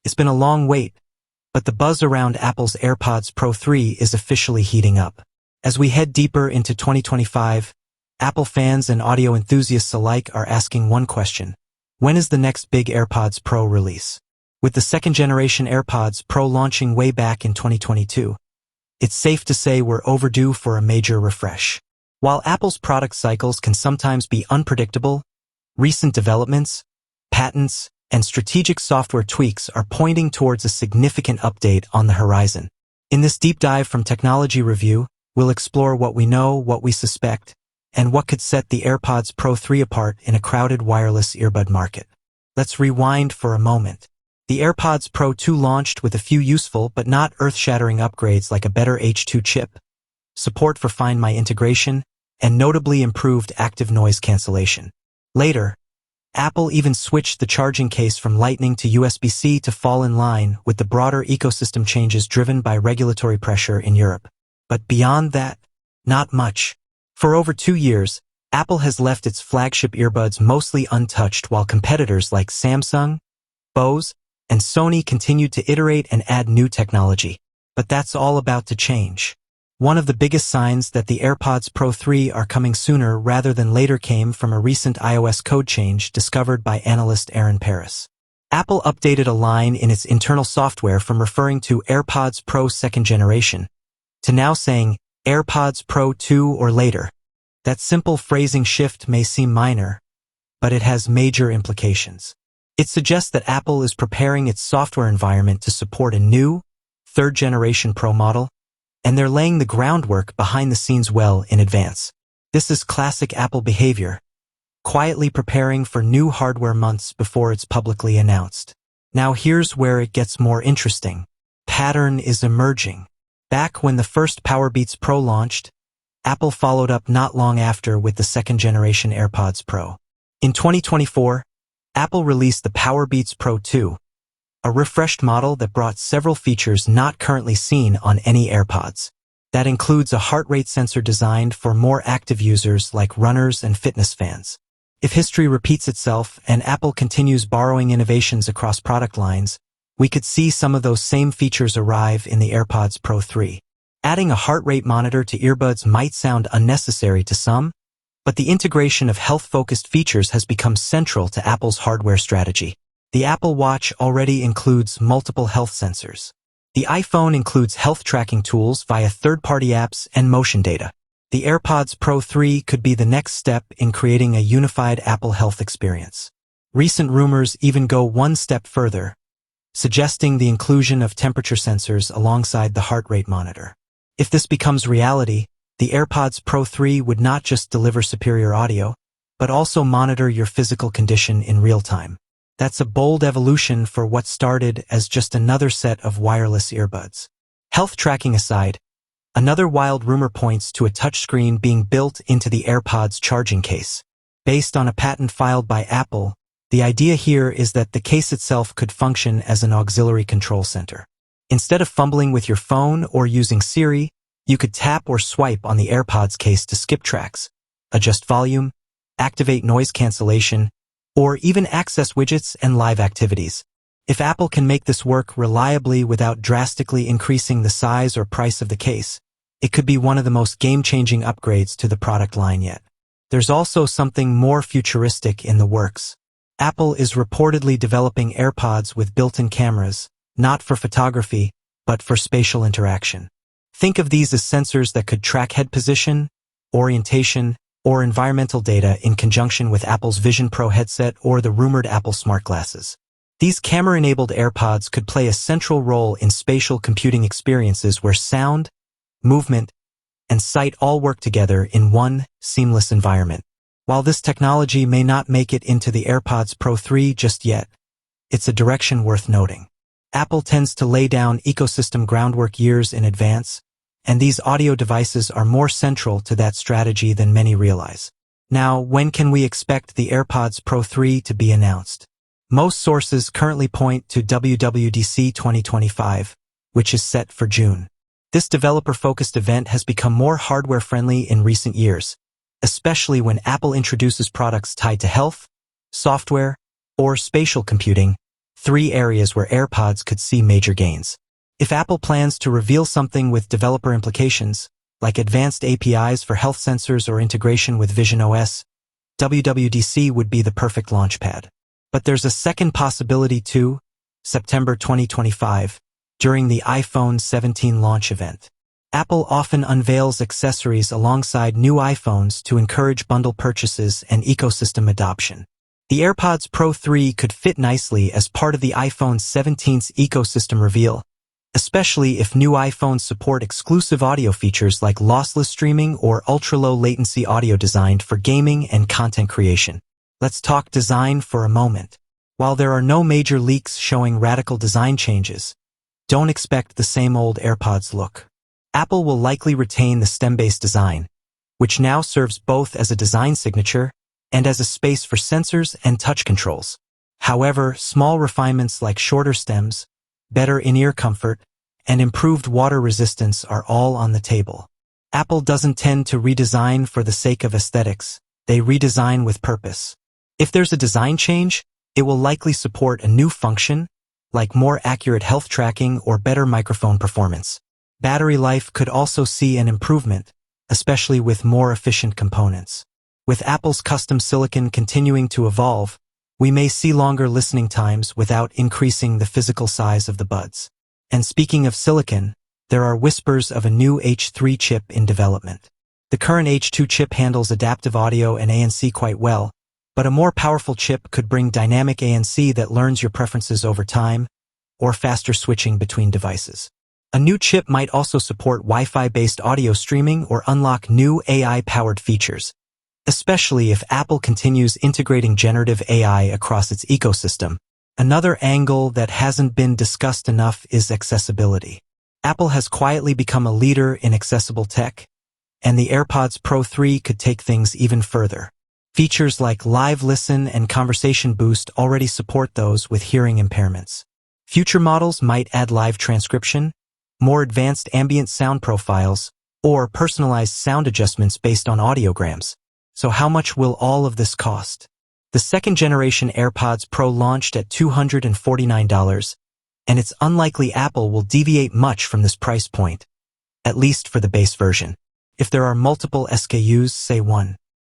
It's been a long wait, but the buzz around Apple's AirPods Pro 3 is officially heating up. As we head deeper into 2025, Apple fans and audio enthusiasts alike are asking one question: when is the next big AirPods Pro release? With the second-generation AirPods Pro launching way back in 2022, it's safe to say we're overdue for a major refresh. While Apple's product cycles can sometimes be unpredictable, recent developments, patents, and strategic software tweaks are pointing towards a significant update on the horizon. In this deep dive from Technology Review, we'll explore what we know, what we suspect, and what could set the AirPods Pro 3 apart in a crowded wireless earbud market. Let's rewind for a moment. The AirPods Pro 2 launched with a few useful but not earth-shattering upgrades like a better H2 chip, support for Find My integration, and notably improved active noise cancellation. Later, Apple even switched the charging case from Lightning to USB-C to fall in line with the broader ecosystem changes driven by regulatory pressure in Europe. But beyond that, not much. For over 2 years, Apple has left its flagship earbuds mostly untouched while competitors like Samsung, Bose, and Sony continued to iterate and add new technology. But that's all about to change. One of the biggest signs that the AirPods Pro 3 are coming sooner rather than later came from a recent iOS code change discovered by analyst Aaron Paris. Apple updated a line in its internal software from referring to AirPods Pro second generation to now saying AirPods Pro 2 or later. That simple phrasing shift may seem minor, but it has major implications. It suggests that Apple is preparing its software environment to support a new, third-generation Pro model, and they're laying the groundwork behind the scenes well in advance. This is classic Apple behavior, quietly preparing for new hardware months before it's publicly announced. Now here's where it gets more interesting. Pattern is emerging. Back when the first Powerbeats Pro launched, Apple followed up not long after with the second-generation AirPods Pro. In 2024, Apple released the Powerbeats Pro 2, a refreshed model that brought several features not currently seen on any AirPods. That includes a heart rate sensor designed for more active users like runners and fitness fans. If history repeats itself and Apple continues borrowing innovations across product lines, we could see some of those same features arrive in the AirPods Pro 3. Adding a heart rate monitor to earbuds might sound unnecessary to some, but the integration of health-focused features has become central to Apple's hardware strategy. The Apple Watch already includes multiple health sensors. The iPhone includes health tracking tools via third-party apps and motion data. The AirPods Pro 3 could be the next step in creating a unified Apple Health experience. Recent rumors even go one step further, suggesting the inclusion of temperature sensors alongside the heart rate monitor. If this becomes reality, the AirPods Pro 3 would not just deliver superior audio, but also monitor your physical condition in real time. That's a bold evolution for what started as just another set of wireless earbuds. Health tracking aside, another wild rumor points to a touchscreen being built into the AirPods charging case. Based on a patent filed by Apple, the idea here is that the case itself could function as an auxiliary control center. Instead of fumbling with your phone or using Siri, you could tap or swipe on the AirPods case to skip tracks, adjust volume, activate noise cancellation, or even access widgets and live activities. If Apple can make this work reliably without drastically increasing the size or price of the case, it could be one of the most game-changing upgrades to the product line yet. There's also something more futuristic in the works. Apple is reportedly developing AirPods with built-in cameras, not for photography, but for spatial interaction. Think of these as sensors that could track head position, orientation, or environmental data in conjunction with Apple's Vision Pro headset or the rumored Apple smart glasses. These camera-enabled AirPods could play a central role in spatial computing experiences where sound, movement, and sight all work together in one seamless environment. While this technology may not make it into the AirPods Pro 3 just yet, it's a direction worth noting. Apple tends to lay down ecosystem groundwork years in advance, and these audio devices are more central to that strategy than many realize. Now, when can we expect the AirPods Pro 3 to be announced? Most sources currently point to WWDC 2025, which is set for June. This developer-focused event has become more hardware-friendly in recent years, especially when Apple introduces products tied to health, software, or spatial computing, three areas where AirPods could see major gains. If Apple plans to reveal something with developer implications, like advanced APIs for health sensors or integration with Vision OS, WWDC would be the perfect launchpad. But there's a second possibility too, September 2025, during the iPhone 17 launch event. Apple often unveils accessories alongside new iPhones to encourage bundle purchases and ecosystem adoption. The AirPods Pro 3 could fit nicely as part of the iPhone 17's ecosystem reveal, especially if new iPhones support exclusive audio features like lossless streaming or ultra-low latency audio designed for gaming and content creation. Let's talk design for a moment. While there are no major leaks showing radical design changes, don't expect the same old AirPods look. Apple will likely retain the stem-based design, which now serves both as a design signature and as a space for sensors and touch controls. However, small refinements like shorter stems, better in-ear comfort, and improved water resistance are all on the table. Apple doesn't tend to redesign for the sake of aesthetics, they redesign with purpose. If there's a design change, it will likely support a new function, like more accurate health tracking or better microphone performance. Battery life could also see an improvement, especially with more efficient components. With Apple's custom silicon continuing to evolve, we may see longer listening times without increasing the physical size of the buds. And speaking of silicon, there are whispers of a new H3 chip in development. The current H2 chip handles adaptive audio and ANC quite well, but a more powerful chip could bring dynamic ANC that learns your preferences over time, or faster switching between devices. A new chip might also support Wi-Fi-based audio streaming or unlock new AI-powered features, especially if Apple continues integrating generative AI across its ecosystem. Another angle that hasn't been discussed enough is accessibility. Apple has quietly become a leader in accessible tech, and the AirPods Pro 3 could take things even further. Features like Live Listen and Conversation Boost already support those with hearing impairments. Future models might add live transcription, more advanced ambient sound profiles, or personalized sound adjustments based on audiograms. So how much will all of this cost? The second-generation AirPods Pro launched at $249, and it's unlikely Apple will deviate much from this price point, at least for the base version. If there are multiple SKUs, say 1.